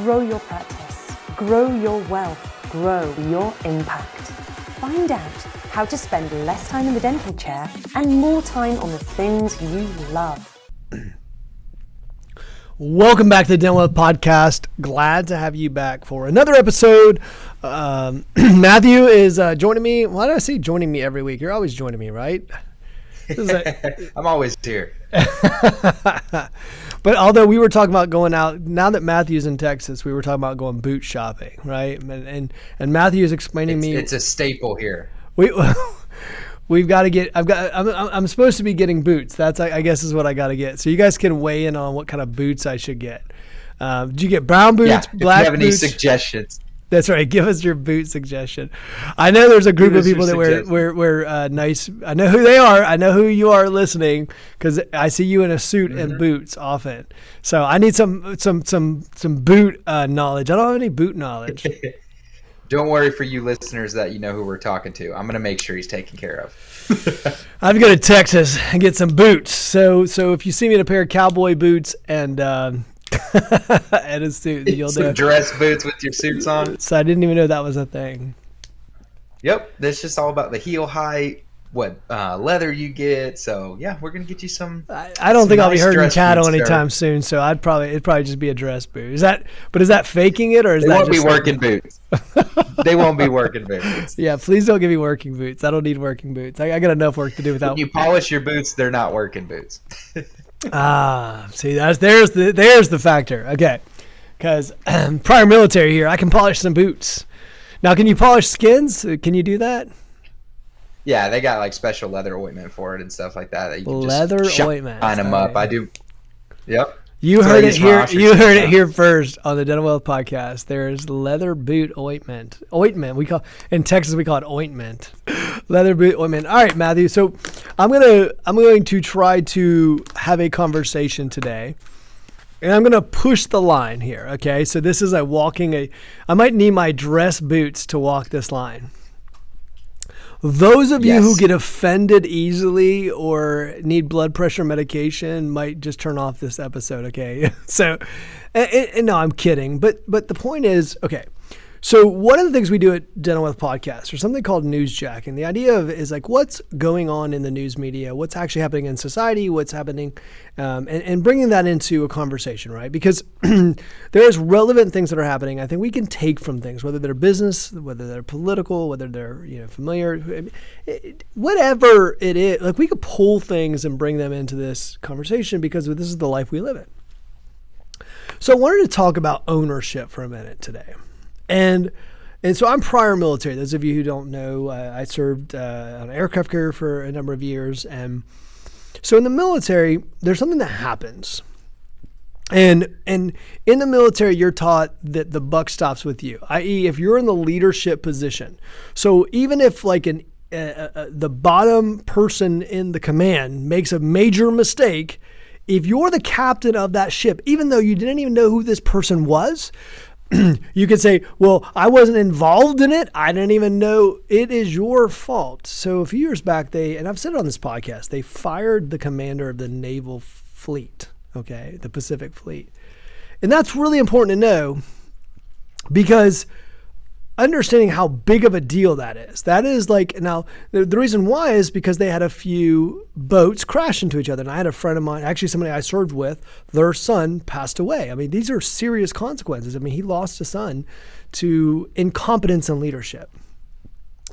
Grow your practice, grow your wealth, grow your impact. Find out how to spend less time in the dental chair and more time on the things you love. Welcome back to the Dental Wealth Podcast. Glad to have you back for another episode. Matthew is joining me. Why do I say joining me every week? You're always joining me, right? I'm always here. But although we were talking about going out, now that Matthew's in Texas, we were talking about going boot shopping, right? And Matthew's explaining it's a staple here. We've got to get. I'm supposed to be getting boots. That's I guess is what I got to get. So you guys can weigh in on what kind of boots I should get. Do you get brown boots, black boots? If you have any suggestions. That's right. Give us your boot suggestion. I know there's a group of people that wear nice. I know who they are. I know who you are listening because I see you in a suit and boots often. So I need some boot knowledge. I don't have any boot knowledge. Don't worry for you listeners that you know who we're talking to. I'm going to make sure he's taken care of. I'm going to Texas and get some boots. So if you see me in a pair of cowboy boots and and a suit, you'll some know. Dress boots with your suits on. So I didn't even know that was a thing. Yep, that's just all about the heel height, what leather you get. So yeah, we're gonna get you some. I don't think I'll be hurting cattle anytime soon. So it'd probably just be a dress boot. Is that faking it or is they that? Won't just be working boots. They won't be working boots. Yeah, please don't give me working boots. I don't need working boots. I got enough work to do without. When you polish your boots, they're not working boots. See, there's the factor. Okay, because prior military here, I can polish some boots. Now, can you polish skins? Can you do that? Yeah, they got like special leather ointment for it and stuff like that. You can leather just ointment. Shine them up. I do. Yep. You heard it here. You heard it here first on the Dental Wealth Podcast. There's leather boot ointment. Ointment. In Texas we call it ointment. Leather boot ointment. All right, Matthew. So I'm going to try to have a conversation today, and I'm going to push the line here. Okay. So this is I might need my dress boots to walk this line. Those of you who get offended easily or need blood pressure medication might just turn off this episode, okay? So, and no, I'm kidding. But the point is, okay, so one of the things we do at Dental Wealth Podcast is something called newsjacking. The idea of is like what's going on in the news media, what's actually happening in society, what's happening, and bringing that into a conversation, right? Because there's relevant things that are happening. I think we can take from things, whether they're business, whether they're political, whether they're familiar, whatever it is. Like we could pull things and bring them into this conversation because this is the life we live in. So I wanted to talk about ownership for a minute today. And so I'm prior military. Those of you who don't know, I served on an aircraft carrier for a number of years. And so in the military, there's something that happens. And in the military, you're taught that the buck stops with you, i.e. if you're in the leadership position. So even if like the bottom person in the command makes a major mistake, if you're the captain of that ship, even though you didn't even know who this person was, you could say, well, I wasn't involved in it. I didn't even know. It is your fault. So a few years back, and I've said it on this podcast, they fired the commander of the naval fleet, okay, the Pacific Fleet. And that's really important to know because understanding how big of a deal that is like, now the reason why is because they had a few boats crash into each other. And I had a friend of mine, actually somebody I served with, their son passed away. I mean, these are serious consequences. I mean, he lost a son to incompetence in leadership.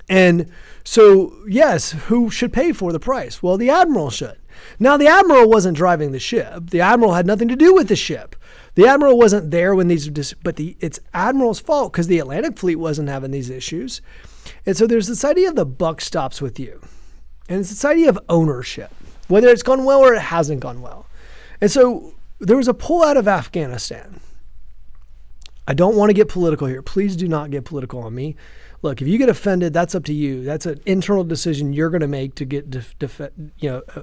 And so, yes, who should pay for the price? Well, the admiral should. Now, the admiral wasn't driving the ship. The admiral had nothing to do with the ship. The admiral wasn't there when it's admiral's fault because the Atlantic fleet wasn't having these issues. And so there's this idea of the buck stops with you. And it's this idea of ownership, whether it's gone well or it hasn't gone well. And so there was a pull out of Afghanistan. I don't want to get political here. Please do not get political on me. Look, if you get offended, that's up to you. That's an internal decision you're going to make to get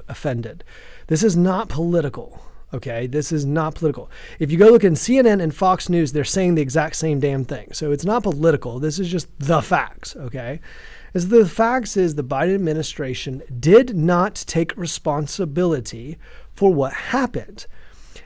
offended. This is not political. Okay, this is not political. If you go look in CNN and Fox News, they're saying the exact same damn thing. So it's not political. This is just the facts, okay? As the facts is the Biden administration did not take responsibility for what happened.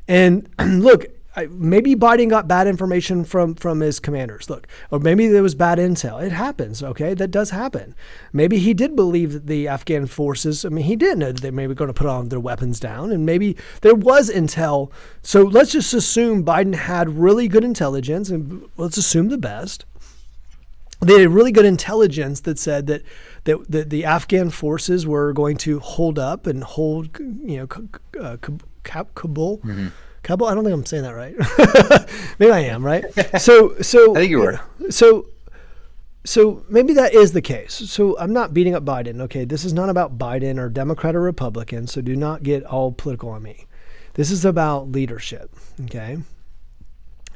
And look, maybe Biden got bad information from his commanders. Look, or maybe there was bad intel. It happens. Okay, that does happen. Maybe he did believe that the Afghan forces. I mean, he did know that they may be going to put on their weapons down, and maybe there was intel. So let's just assume Biden had really good intelligence, and let's assume the best. They had really good intelligence that said that the Afghan forces were going to hold up and hold, Kabul. Mm-hmm. Kabul. I don't think I'm saying that right. Maybe I am, right? So I think you were. So maybe that is the case. So I'm not beating up Biden. Okay, this is not about Biden or Democrat or Republican. So do not get all political on me. This is about leadership. Okay.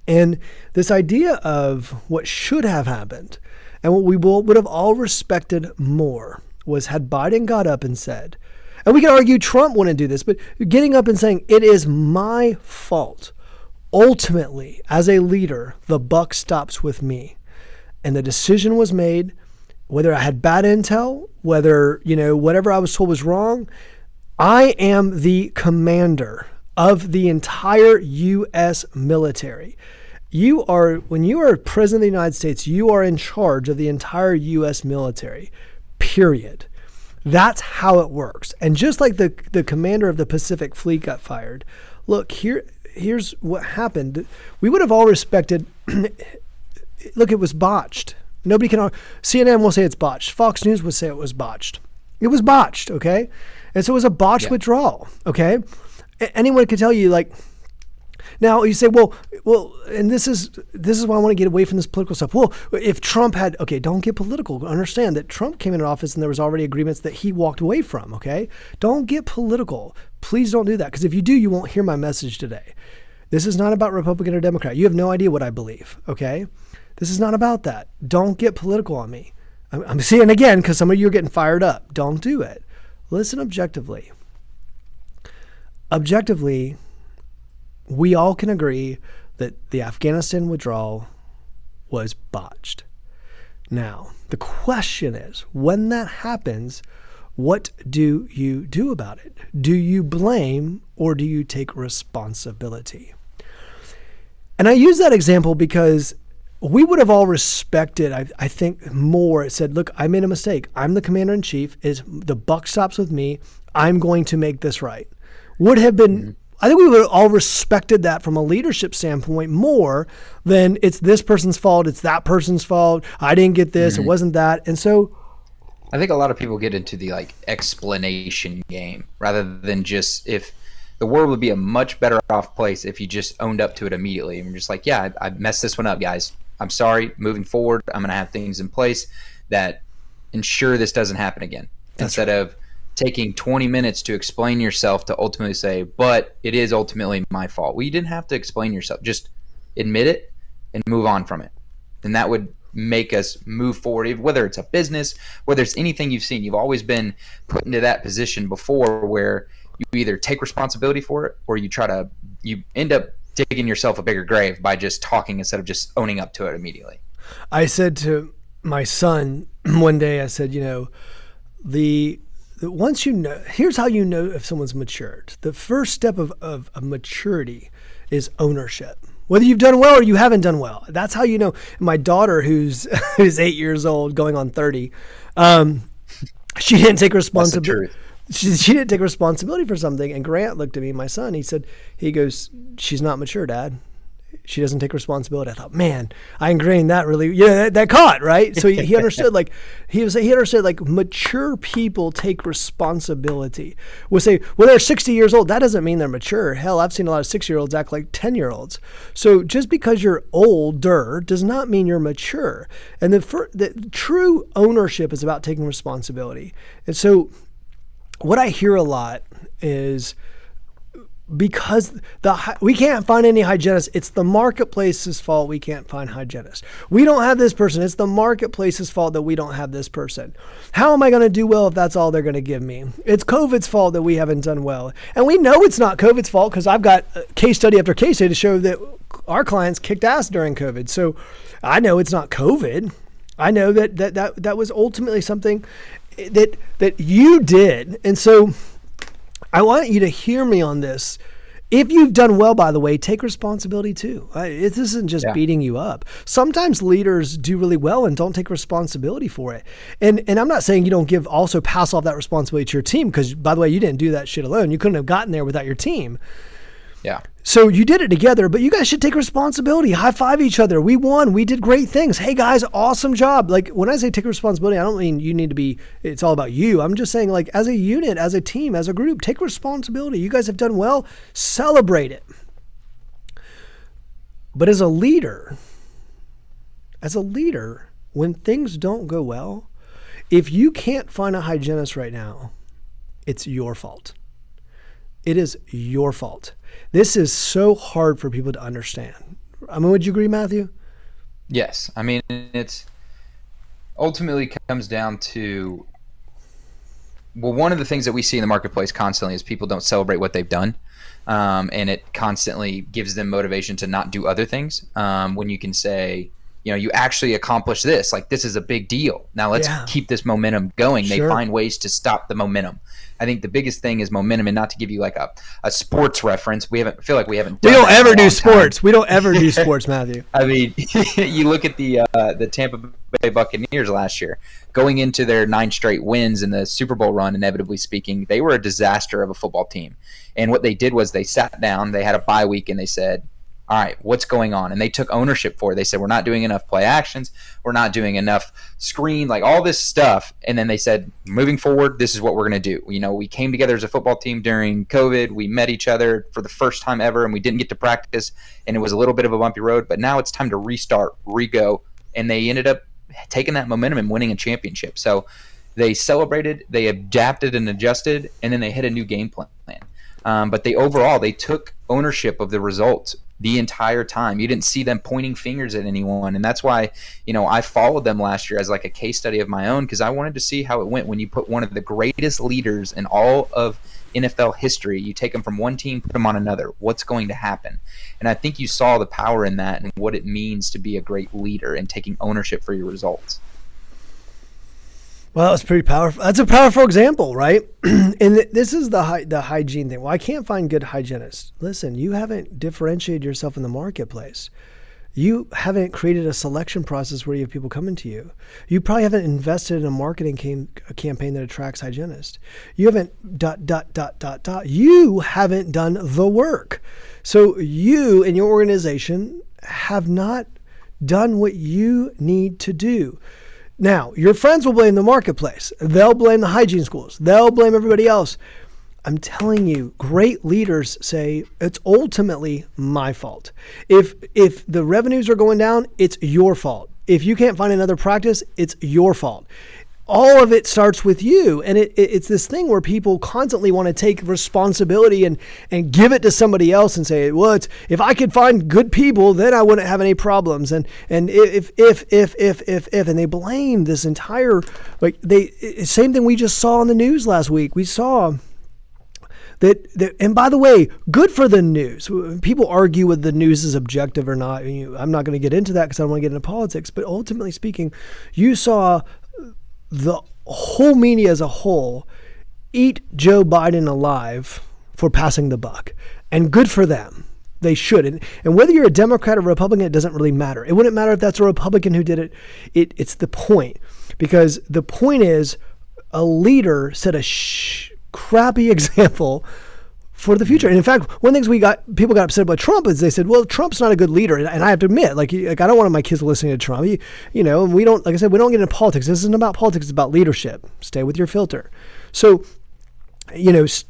And this idea of what should have happened and what we would have all respected more was had Biden got up and said, and we can argue Trump wouldn't do this, but getting up and saying, it is my fault. Ultimately, as a leader, the buck stops with me. And the decision was made, whether I had bad intel, whether, whatever I was told was wrong, I am the commander of the entire U.S. military. When you are president of the United States, you are in charge of the entire U.S. military, period. That's how it works. And just like the commander of the Pacific Fleet got fired, look, here's what happened. We would have all respected, look, it was botched. Nobody can, CNN will say it's botched. Fox News would say it was botched. It was botched, okay? And so it was a botched withdrawal, okay? Anyone could tell you, like, now you say, well, and this is why I want to get away from this political stuff. Well, if Trump had, okay, don't get political. Understand that Trump came into office and there was already agreements that he walked away from, okay? Don't get political. Please don't do that, because if you do, you won't hear my message today. This is not about Republican or Democrat. You have no idea what I believe, okay? This is not about that. Don't get political on me. I'm saying again, because some of you are getting fired up. Don't do it. Listen objectively. Objectively, we all can agree that the Afghanistan withdrawal was botched. Now, the question is, when that happens, what do you do about it? Do you blame or do you take responsibility? And I use that example because we would have all respected, I think, more. It said, look, I made a mistake. I'm the commander in chief. The buck stops with me. I'm going to make this right. Would have been, I think we would have all respected that from a leadership standpoint more than it's this person's fault. It's that person's fault. I didn't get this. It wasn't that. And so I think a lot of people get into the explanation game rather than just, if the world would be a much better off place if you just owned up to it immediately. And you're just like, yeah, I messed this one up, guys. I'm sorry. Moving forward, I'm going to have things in place that ensure this doesn't happen again. Instead of taking 20 minutes to explain yourself to ultimately say, but it is ultimately my fault. Well, you didn't have to explain yourself. Just admit it and move on from it. And that would make us move forward, whether it's a business, whether it's anything you've seen. You've always been put into that position before where you either take responsibility for it or you end up digging yourself a bigger grave by just talking instead of just owning up to it immediately. I said to my son one day, I said, once you know, here's how you know if someone's matured. The first step of maturity is ownership. Whether you've done well or you haven't done well. That's how you know. My daughter, who's 8 years old, going on 30, she didn't take responsibility. She didn't take responsibility for something. And Grant looked at me, my son, he goes, she's not mature, Dad. She doesn't take responsibility. I thought, man, I ingrained that really, that caught, right? So he understood, he understood mature people take responsibility. We'll say, well, they're 60 years old. That doesn't mean they're mature. Hell, I've seen a lot of 6-year-olds act like 10-year-olds. So just because you're older does not mean you're mature. And the true ownership is about taking responsibility. And so what I hear a lot is, because we can't find any hygienists, it's the marketplace's fault we can't find hygienists. We don't have this person. It's the marketplace's fault that we don't have this person. How am I going to do well if that's all they're going to give me? It's COVID's fault that we haven't done well. And we know it's not COVID's fault because I've got case study after case study to show that our clients kicked ass during COVID. So I know it's not COVID. I know that was ultimately something that you did. And so I want you to hear me on this. If you've done well, by the way, take responsibility too. This isn't just beating you up. Sometimes leaders do really well and don't take responsibility for it. And I'm not saying you don't also pass off that responsibility to your team, because, by the way, you didn't do that shit alone. You couldn't have gotten there without your team. Yeah. So you did it together, but you guys should take responsibility. High five each other. We won. We did great things. Hey guys, awesome job. Like, when I say take responsibility, I don't mean you need to be, it's all about you. I'm just saying, like, as a unit, as a team, as a group, take responsibility. You guys have done well. Celebrate it. But as a leader, when things don't go well, if you can't find a hygienist right now, it's your fault. It is your fault. This is so hard for people to understand. I mean, would you agree, Matthew? Yes. I mean, it's ultimately comes down to, well, one of the things that we see in the marketplace constantly is people don't celebrate what they've done. And it constantly gives them motivation to not do other things. When you can say, you actually accomplished this, like, this is a big deal. Now let's keep this momentum going. Sure. They find ways to stop the momentum. I think the biggest thing is momentum, and not to give you like a sports reference. We don't ever do sports. We don't ever do sports, Matthew. I mean, you look at the Tampa Bay Buccaneers last year, going into their 9 straight wins in the Super Bowl run, inevitably speaking, they were a disaster of a football team. And what they did was they sat down, they had a bye week, and they said, all right, what's going on? And they took ownership for it. They said, we're not doing enough play actions. We're not doing enough screen, like all this stuff. And then they said, moving forward, this is what we're going to do. We came together as a football team during COVID. We met each other for the first time ever, and we didn't get to practice. And it was a little bit of a bumpy road, but now it's time to restart, re-go. And they ended up taking that momentum and winning a championship. So they celebrated, they adapted and adjusted, and then they hit a new game plan. But they took ownership of the results the entire time. You didn't see them pointing fingers at anyone. And that's why, I followed them last year as like a case study of my own, because I wanted to see how it went when you put one of the greatest leaders in all of NFL history, you take them from one team, put them on another. What's going to happen? And I think you saw the power in that and what it means to be a great leader and taking ownership for your results. Well, it's pretty powerful. That's a powerful example, right? And this is the hygiene thing. Well, I can't find good hygienists. Listen, you haven't differentiated yourself in the marketplace. You haven't created a selection process where you have people coming to you. You probably haven't invested in a marketing campaign that attracts hygienists. You haven't ... You haven't done the work. So you and your organization have not done what you need to do. Now, your friends will blame the marketplace. They'll blame the hygiene schools. They'll blame everybody else. I'm telling you, great leaders say it's ultimately my fault. If the revenues are going down, it's your fault. If you can't find another practice, it's your fault. All of it starts with you. And it's this thing where people constantly want to take responsibility and give it to somebody else and say, well, if I could find good people, then I wouldn't have any problems. And if, and they blame this entire, same thing we just saw on the news last week. We saw that, and by the way, good for the news. People argue whether the news is objective or not. I'm not going to get into that because I don't want to get into politics, but ultimately speaking, you saw the whole media as a whole eat Joe Biden alive for passing the buck. And good for them. They should. And whether you're a Democrat or Republican, it doesn't really matter. It wouldn't matter if that's a Republican who did it. It's the point. Because the point is, a leader set a crappy example for the future. And in fact, one of the things people got upset about Trump is they said, well, Trump's not a good leader. And I have to admit, like I don't want my kids listening to Trump. And we don't, like I said, we don't get into politics. This isn't about politics. It's about leadership. Stay with your filter. So,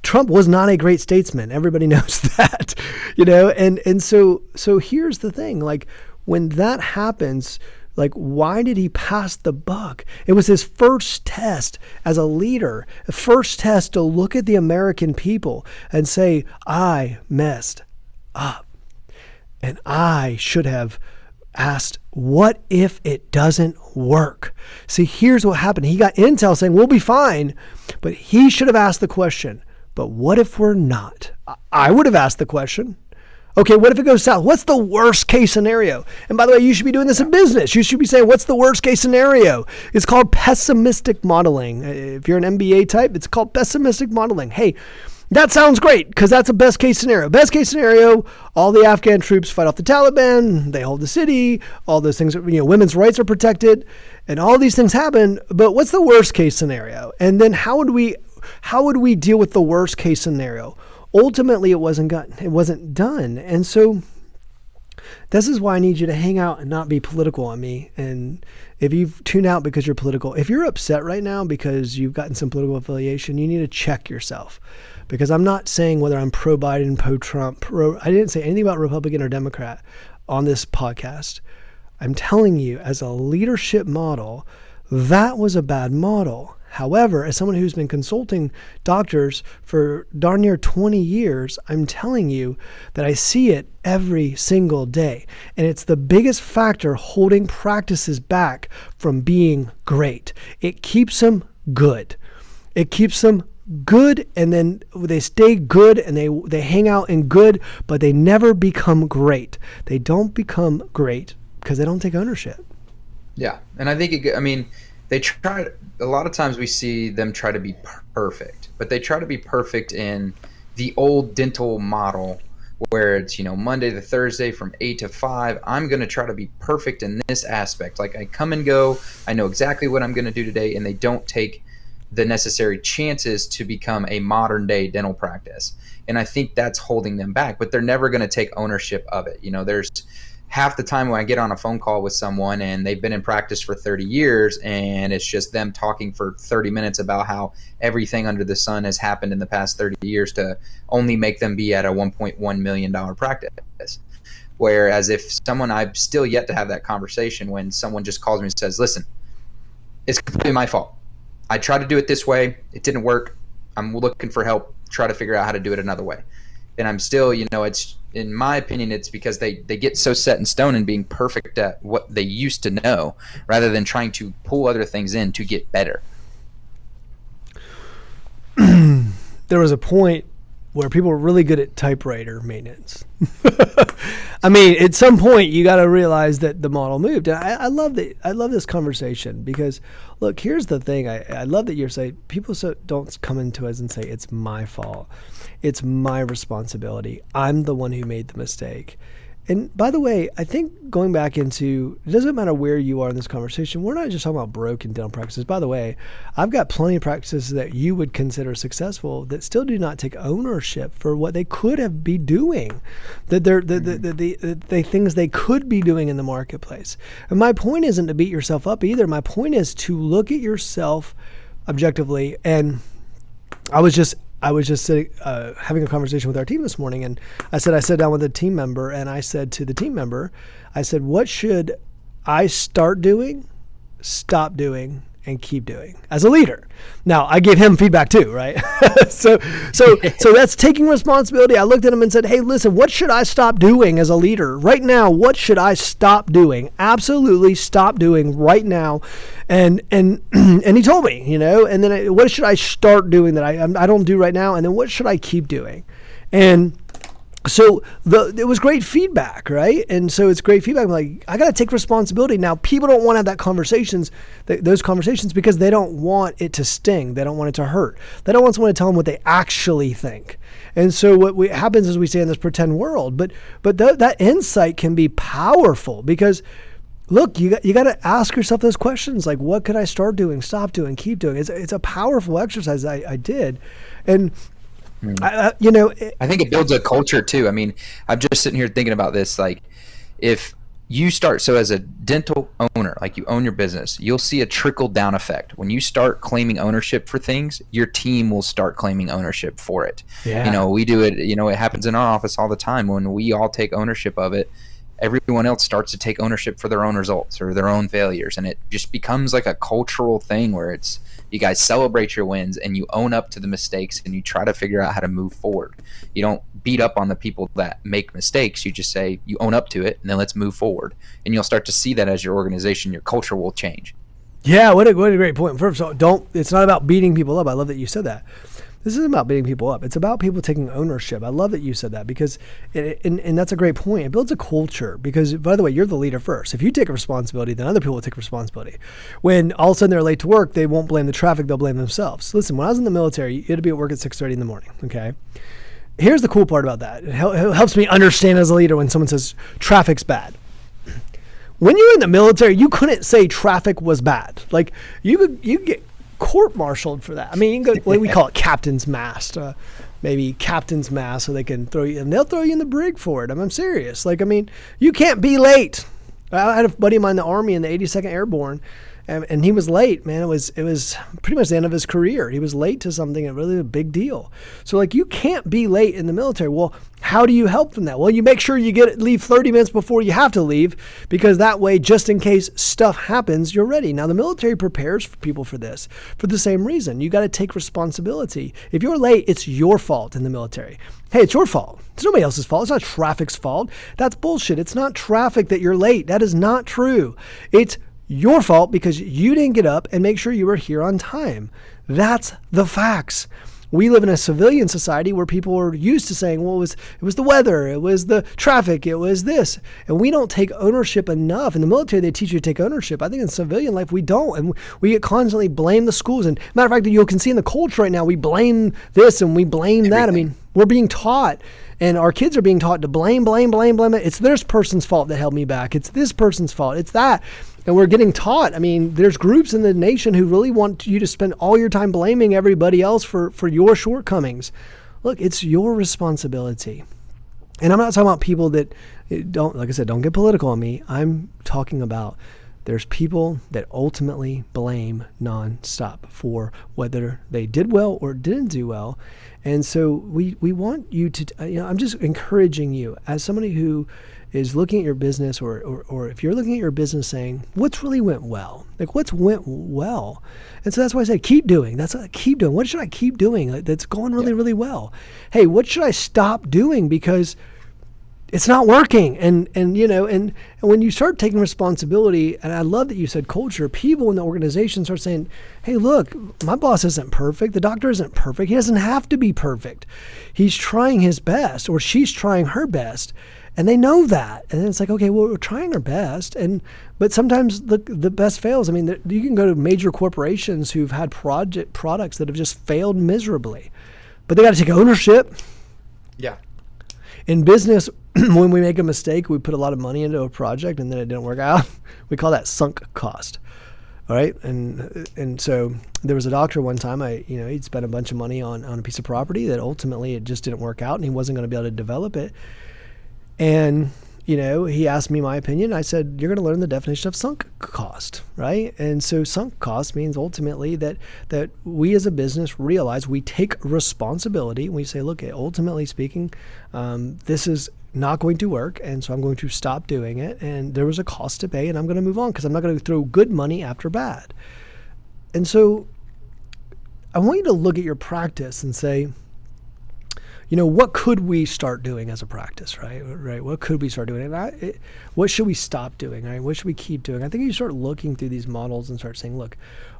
Trump was not a great statesman. Everybody knows that, and so here's the thing, like when that happens, like, why did he pass the buck? It was his first test as a leader, a first test to look at the American people and say, I messed up. And I should have asked, what if it doesn't work? See, here's what happened. He got intel saying, we'll be fine. But he should have asked the question, but what if we're not? I would have asked the question. Okay, what if it goes south? What's the worst case scenario? And by the way, you should be doing this in business. You should be saying, what's the worst case scenario? It's called pessimistic modeling. If you're an MBA type, it's called pessimistic modeling. Hey, That sounds great, because that's a best case scenario. Best case scenario, all the Afghan troops fight off the Taliban, they hold the city, all those things, women's rights are protected, and all these things happen. But what's the worst case scenario? And then how would we deal with the worst case scenario? Ultimately, it wasn't done. And so this is why I need you to hang out and not be political on me. And if you tune out because you're political, if you're upset right now because you've gotten some political affiliation, you need to check yourself. Because I'm not saying whether I'm pro-Biden, pro-Trump, I didn't say anything about Republican or Democrat on this podcast. I'm telling you, as a leadership model, that was a bad model. However, as someone who's been consulting doctors for darn near 20 years, I'm telling you that I see it every single day. And it's the biggest factor holding practices back from being great. It keeps them good. It keeps them good, and then they stay good, and they hang out in good, but they never become great. They don't become great because they don't take ownership. Yeah, and I think they try. A lot of times we see them try to be perfect, but they try to be perfect in the old dental model, where it's Monday to Thursday from 8 to 5. I'm going to try to be perfect in this aspect. Like, I come and go, I know exactly what I'm going to do today, and they don't take the necessary chances to become a modern day dental practice. And I think that's holding them back, but they're never going to take ownership of it. There's half the time when I get on a phone call with someone and they've been in practice for 30 years and it's just them talking for 30 minutes about how everything under the sun has happened in the past 30 years to only make them be at a $1.1 million practice. Whereas if I've still yet to have that conversation when someone just calls me and says, listen, it's completely my fault. I tried to do it this way. It didn't work. I'm looking for help. Try to figure out how to do it another way. And I'm still, it's, in my opinion, it's because they get so set in stone in being perfect at what they used to know rather than trying to pull other things in to get better. There was a point where people were really good at typewriter maintenance. At some point you got to realize that the model moved. And I love this conversation because, look, here's the thing. I love that you're saying people don't come into us and say it's my fault. It's my responsibility. I'm the one who made the mistake. And by the way, I think going back into, it doesn't matter where you are in this conversation, we're not just talking about broken dental practices. By the way, I've got plenty of practices that you would consider successful that still do not take ownership for what they could have been doing, the things they could be doing in the marketplace. And my point isn't to beat yourself up either. My point is to look at yourself objectively. And I was just sitting, having a conversation with our team this morning, and I sat down with a team member, and I said to the team member, what should I start doing, stop doing, and keep doing as a leader? Now, I gave him feedback too, right? So that's taking responsibility. I looked at him and said, hey, listen, what should I stop doing as a leader right now? What should I stop doing? Absolutely stop doing right now. And he told me, and then what should I start doing that I don't do right now? And then what should I keep doing? And so it was great feedback, right? And so it's great feedback. I'm like, I got to take responsibility. Now, people don't want to have those conversations because they don't want it to sting. They don't want it to hurt. They don't want someone to tell them what they actually think. And so what happens is we stay in this pretend world. But that insight can be powerful because, look, you got to ask yourself those questions. Like, what could I start doing, stop doing, keep doing? It's a powerful exercise I did. And I think it builds a culture too. I'm just sitting here thinking about this. Like, if you start, so as a dental owner, like you own your business, you'll see a trickle down effect. When you start claiming ownership for things, your team will start claiming ownership for it. Yeah. We do it, it happens in our office all the time. When we all take ownership of it, everyone else starts to take ownership for their own results or their own failures. And it just becomes like a cultural thing where it's, you guys celebrate your wins and you own up to the mistakes and you try to figure out how to move forward. You don't beat up on the people that make mistakes. You just say, you own up to it and then let's move forward. And you'll start to see that as your organization, your culture will change. Yeah, what a great point. First of all, it's not about beating people up. I love that you said that. This isn't about beating people up. It's about people taking ownership. I love that you said that because, and that's a great point. It builds a culture because, by the way, you're the leader first. If you take responsibility, then other people will take responsibility. When all of a sudden they're late to work, they won't blame the traffic. They'll blame themselves. Listen, when I was in the military, you had to be at work at 6:30 in the morning. Okay. Here's the cool part about that. It helps me understand as a leader when someone says traffic's bad. When you're in the military, you couldn't say traffic was bad. Like you get court-martialed for that. I mean, you can go, what we call it, captain's mast, maybe captain's mast, so they can throw you, and they'll throw you in the brig for it. I'm serious. Like, I mean, you can't be late. I had a buddy of mine in the Army in the 82nd Airborne, and he was late, man. It was pretty much the end of his career. He was late to something, and really a big deal. So, like, you can't be late in the military. Well, how do you help them that? Well, you make sure you leave 30 minutes before you have to leave, because that way, just in case stuff happens, you're ready. Now, the military prepares people for this for the same reason. You got to take responsibility. If you're late, it's your fault in the military. Hey, it's your fault. It's nobody else's fault. It's not traffic's fault. That's bullshit. It's not traffic that you're late. That is not true. It's your fault because you didn't get up and make sure you were here on time. That's the facts. We live in a civilian society where people are used to saying, well, it was the weather, it was the traffic, it was this. And we don't take ownership enough. In the military, they teach you to take ownership. I think in civilian life, we don't. And we get constantly blame the schools. And matter of fact, you can see in the culture right now, we blame this and we blame that. I mean, we're being taught, and our kids are being taught to blame. It's this person's fault that held me back. It's this person's fault. It's that. And we're getting taught. I mean, there's groups in the nation who really want you to spend all your time blaming everybody else for your shortcomings. Look, it's your responsibility. And I'm not talking about people that don't, like I said, don't get political on me. I'm talking about there's people that ultimately blame nonstop for whether they did well or didn't do well. And so we want you to, I'm just encouraging you as somebody who is looking at your business or if you're looking at your business saying, what's really went well? Like what's went well? And so that's why I said, keep doing. Keep doing. What should I keep doing that's going really, really well? Hey, what should I stop doing because it's not working? And when you start taking responsibility, and I love that you said culture, people in the organization start saying, hey, look, my boss isn't perfect. The doctor isn't perfect. He doesn't have to be perfect. He's trying his best, or she's trying her best. And they know that. And then it's like, okay, well, we're trying our best. But sometimes the best fails. I mean, you can go to major corporations who've had products that have just failed miserably. But they got to take ownership. Yeah. In business, when we make a mistake, we put a lot of money into a project and then it didn't work out. We call that sunk cost. All right. And so there was a doctor one time, he'd spent a bunch of money on a piece of property that ultimately it just didn't work out and he wasn't going to be able to develop it. And, he asked me my opinion. I said, you're going to learn the definition of sunk cost, right? And so sunk cost means ultimately that we as a business realize we take responsibility. We say, look, ultimately speaking, this is not going to work. And so I'm going to stop doing it. And there was a cost to pay and I'm going to move on because I'm not going to throw good money after bad. And so I want you to look at your practice and say, what could we start doing as a practice, right? What could we start doing? And what should we stop doing, right? What should we keep doing? I think you start looking through these models and start saying, look,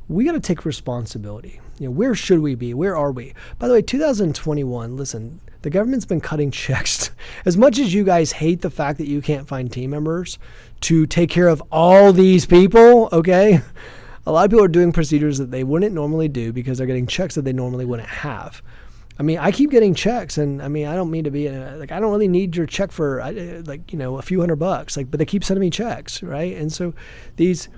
we got to take responsibility. Where should we be? Where are we? By the way, 2021, listen, the government's been cutting checks. As much as you guys hate the fact that you can't find team members to take care of all these people, okay? A lot of people are doing procedures that they wouldn't normally do because they're getting checks that they normally wouldn't have. I mean, I keep getting checks, and I mean, I don't mean to be I don't really need your check for a few $100, but they keep sending me checks, right? And so these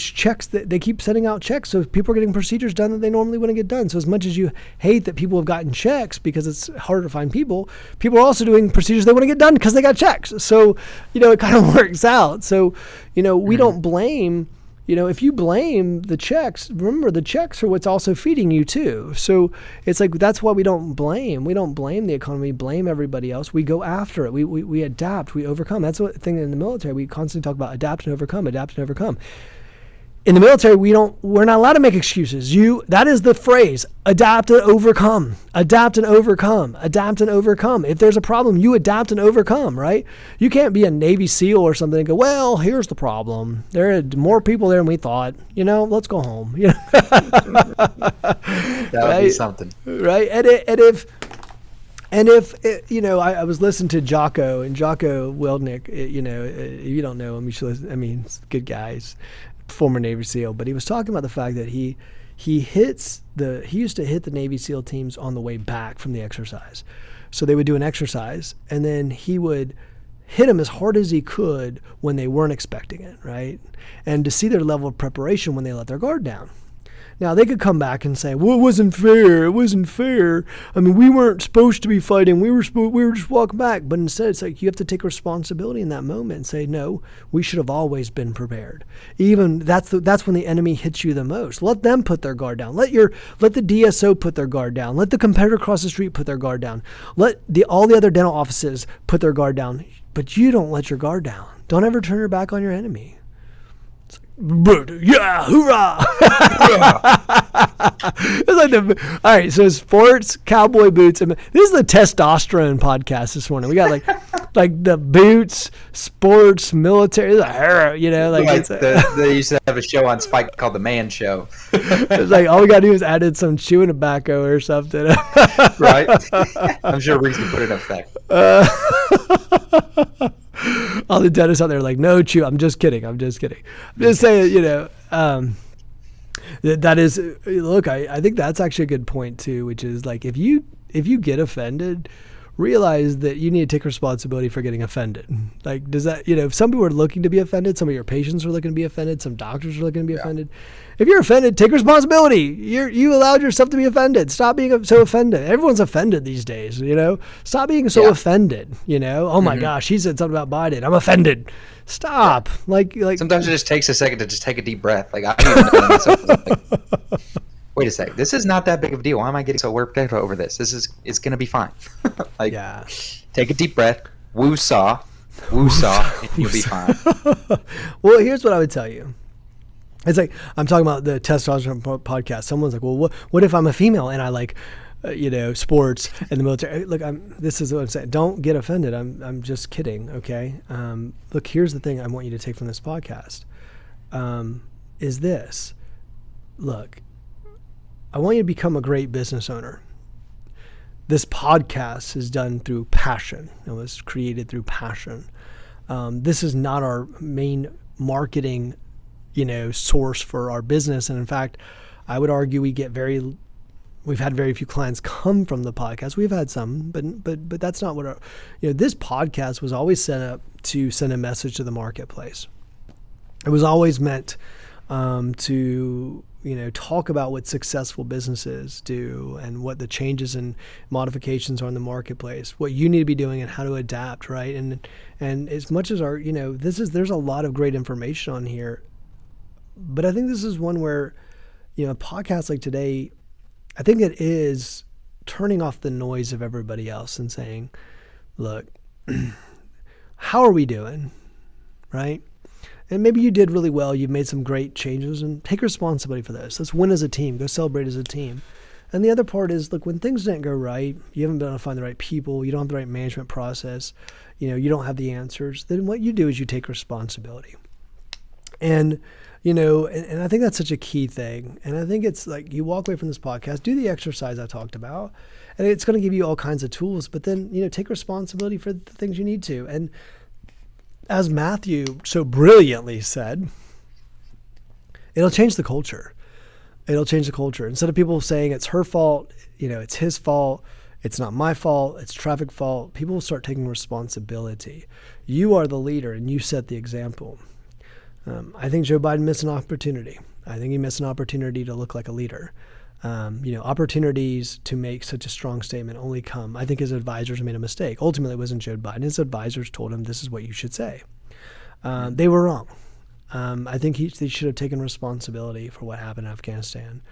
checks, they keep sending out checks, so people are getting procedures done that they normally wouldn't get done. So as much as you hate that people have gotten checks because it's harder to find people are also doing procedures they want to get done because they got checks. So it kind of works out. So we don't blame. If you blame the checks, remember the checks are what's also feeding you too. So it's like, that's why we don't blame. We don't blame the economy, we blame everybody else. We go after it. We adapt, we overcome. That's what thing in the military, we constantly talk about adapt and overcome. in the military, we're not allowed to make excuses. That is the phrase, adapt and overcome, adapt and overcome, adapt and overcome. If there's a problem, you adapt and overcome, right? You can't be a Navy SEAL or something and go, well, here's the problem. There are more people there than we thought. Let's go home. That would be something. Right. And if I was listening to Jocko Wildnick, if you don't know him, you should listen. I mean, good guys. Former Navy SEAL, but he was talking about the fact that he used to hit the Navy SEAL teams on the way back from the exercise. So they would do an exercise and then he would hit them as hard as he could when they weren't expecting it, right? And to see their level of preparation when they let their guard down. Now, they could come back and say, well, it wasn't fair. It wasn't fair. I mean, we weren't supposed to be fighting. We were just walking back. But instead, it's like you have to take responsibility in that moment and say, no, we should have always been prepared. Even that's when the enemy hits you the most. Let them put their guard down. Let the DSO put their guard down. Let the competitor across the street put their guard down. Let all the other dental offices put their guard down. But you don't let your guard down. Don't ever turn your back on your enemy. Yeah, hoorah! It's like all right, so sports, cowboy boots, and this is the testosterone podcast this morning. We got like the boots, sports, military, the hair, they used to have a show on Spike called The Man Show. It's like all we gotta do is add in some chewing tobacco or something. Right? I'm sure Reese can put it in effect. All the dentists out there are like, no chew. I'm just kidding. I'm just saying, that is, look, I think that's actually a good point too, which is like, if you get offended, realize that you need to take responsibility for getting offended. Like, does that, if some people are looking to be offended, some of your patients are looking to be offended, some doctors are looking to be offended. If you're offended, take responsibility. You allowed yourself to be offended. Stop being so offended. Everyone's offended these days, Stop being so offended, Oh my gosh, he said something about Biden. I'm offended. Stop. Like sometimes it just takes a second to just take a deep breath. Like, I don't even know myself. Like, wait a second. This is not that big of a deal. Why am I getting so worked up over this? It's going to be fine. Take a deep breath. Woo-saw, and you'll be fine. Well, here's what I would tell you. It's like, I'm talking about the testosterone podcast. Someone's like, well, what if I'm a female and I like, sports and the military? Look, this is what I'm saying. Don't get offended. I'm just kidding. Okay. Look, here's the thing I want you to take from this podcast. Is this, look, I want you to become a great business owner. This podcast is done through passion. It was created through passion. This is not our main marketing source for our business. And in fact, I would argue we've had very few clients come from the podcast. We've had some, but that's not what this podcast was always set up to send a message to the marketplace. It was always meant to talk about what successful businesses do and what the changes and modifications are in the marketplace, what you need to be doing and how to adapt, right? And as much as our, there's a lot of great information on here. But I think this is one where, a podcast like today, I think it is turning off the noise of everybody else and saying, look, how are we doing? Right? And maybe you did really well. You've made some great changes and take responsibility for those. Let's win as a team. Go celebrate as a team. And the other part is, look, when things didn't go right, you haven't been able to find the right people, you don't have the right management process, you don't have the answers, then what you do is you take responsibility. And and I think that's such a key thing. And I think it's like you walk away from this podcast, do the exercise I talked about, and it's going to give you all kinds of tools, but then, take responsibility for the things you need to. And as Matthew so brilliantly said, it'll change the culture. It'll change the culture. Instead of people saying it's her fault, it's his fault, it's not my fault, it's traffic fault, people will start taking responsibility. You are the leader and you set the example. I think Joe Biden missed an opportunity. I think he missed an opportunity to look like a leader. Opportunities to make such a strong statement only come. I think his advisors made a mistake. Ultimately, it wasn't Joe Biden. His advisors told him this is what you should say. They were wrong. I think they should have taken responsibility for what happened in Afghanistan,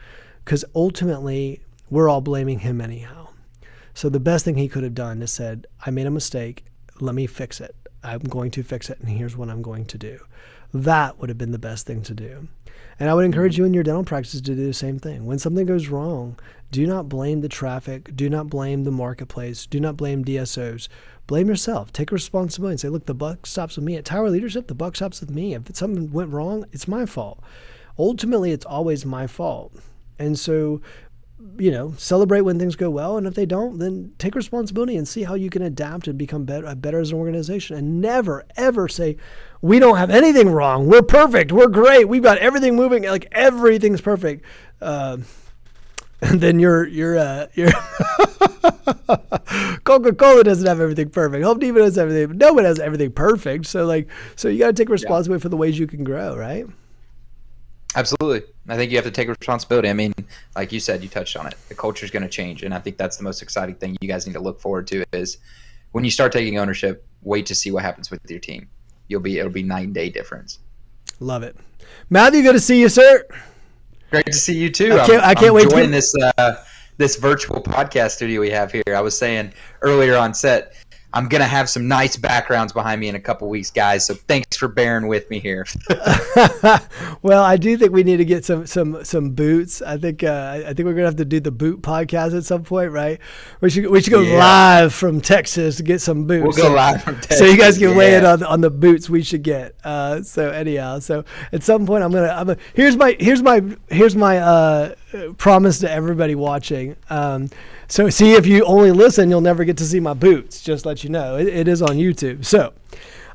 because ultimately we're all blaming him anyhow. So the best thing he could have done is said, I made a mistake. Let me fix it. I'm going to fix it, and here's what I'm going to do. That would have been the best thing to do. And I would encourage you in your dental practice to do the same thing. When something goes wrong, do not blame the traffic. Do not blame the marketplace. Do not blame DSOs. Blame yourself. Take responsibility and say, look, the buck stops with me. At Tower Leadership, the buck stops with me. If something went wrong, it's my fault. Ultimately, it's always my fault. And so, celebrate when things go well. And if they don't, then take responsibility and see how you can adapt and become better as an organization. And never, ever say, we don't have anything wrong. We're perfect. We're great. We've got everything moving. Like everything's perfect. And then you're Coca-Cola doesn't have everything perfect. Home Depot does everything, but no one has everything perfect. So you got to take responsibility for the ways you can grow, right? Absolutely. I think you have to take responsibility. I mean, like you said, you touched on it. The culture is going to change. And I think that's the most exciting thing you guys need to look forward to is when you start taking ownership, wait to see what happens with your team. It'll be night and day difference. Love it. Matthew, good to see you, sir. Great to see you too. I can't wait to join this virtual podcast studio we have here. I was saying earlier on set, I'm going to have some nice backgrounds behind me in a couple weeks, guys. So thanks for bearing with me here. Well, I do think we need to get some boots. I think we're going to have to do the boot podcast at some point, right? We should go live from Texas to get some boots. We'll go live from Texas. So you guys can weigh in on the boots we should get. So at some point here's my promise to everybody watching. So see, if you only listen, you'll never get to see my boots. Just let you know, it is on YouTube. So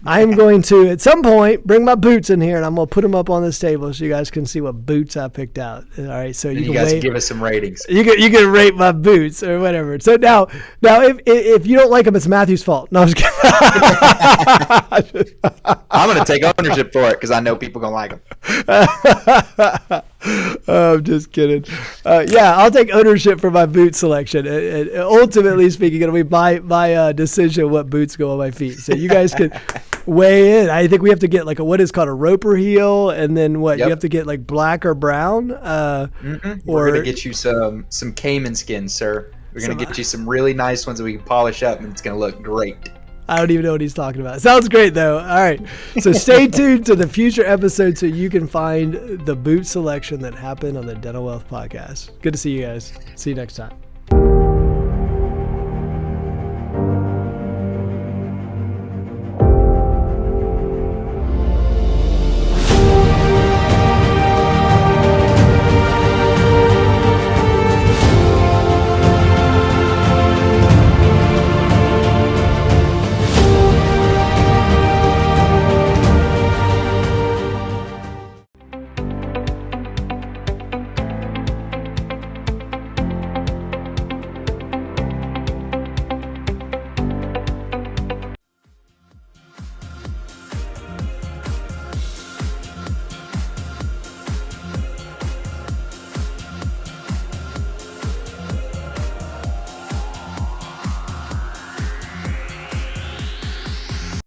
I'm going to, at some point, bring my boots in here, and I'm going to put them up on this table so you guys can see what boots I picked out. All right, so you guys can give us some ratings. You can rate my boots or whatever. So now if you don't like them, it's Matthew's fault. No, I'm just kidding. I'm going to take ownership for it because I know people going to like them. I'm just kidding. I'll take ownership for my boot selection. Ultimately speaking, it'll be my decision what boots go on my feet. So you guys can weigh in. I think we have to get like what is called a roper heel, and then you have to get like black or brown. We're gonna get you some caiman skins, sir. We're gonna get you some really nice ones that we can polish up, and it's gonna look great. I don't even know what he's talking about. Sounds great, though. All right. So stay tuned to the future episodes so you can find the boot selection that happened on the Dental Wealth Podcast. Good to see you guys. See you next time.